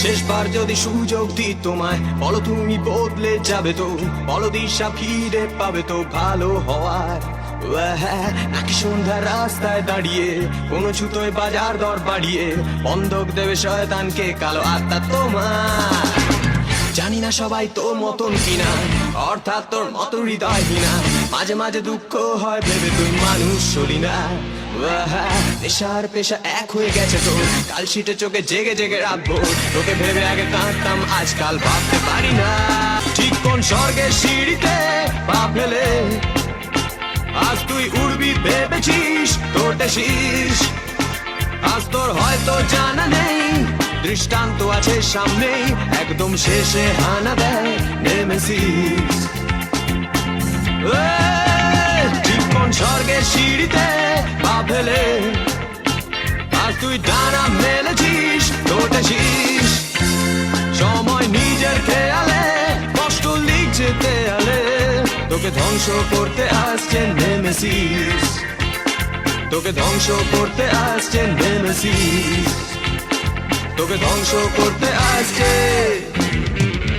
শেষবার যদি সুযোগ দিই তোমায়, বলো তুমি বদলে যাবে তো, বলো দিশা ফিরে পাবে তো ভালো হওয়ার। নাকি সন্ধ্যা রাস্তায় দাঁড়িয়ে কোনো ছুতোয় বাজার দর বাড়িয়ে বন্ধক দেবে শয়তানকে কালো আত্মা তোমার। জানি না সবাই তোর মতন কিনা, অর্থাৎ তোর মতো হৃদয়হীনা। মাঝে মাঝে দুঃখ হয় ভেবে তুই মানুষ হলি না। নেশার পেশা এক হয়ে গেছে তোর, কালশিটে চোখে জেগে জেগে রাখবো। তোকে ভেবে আগে কাঁদতাম, আজকাল ভাবতে পারি না। ঠিক কোন স্বর্গের সিঁড়িতে পা ফেলে আজ তুই উড়বি ভেবেছিস, তোরটা শীষ। আজ তোর হয়তো জানা নেই, দৃষ্টান্ত আছে সামনেই, একদম শেষে হানা দেয় নেমেসিস। ঠিক কোন স্বর্গের সিঁড়িতে পা ফেলে আজ তুই ডানা মেলেছিস, তোরটা শীষ। সময় নিজের খেয়ালে কষ্ট লিখছে দেয়ালে, তোকে ধ্বংস করতে আসছে নেমেসিস। তোকে ধ্বংস করতে আসছে নেমেসিস। তোকে ধ্বংস করতে আসছে।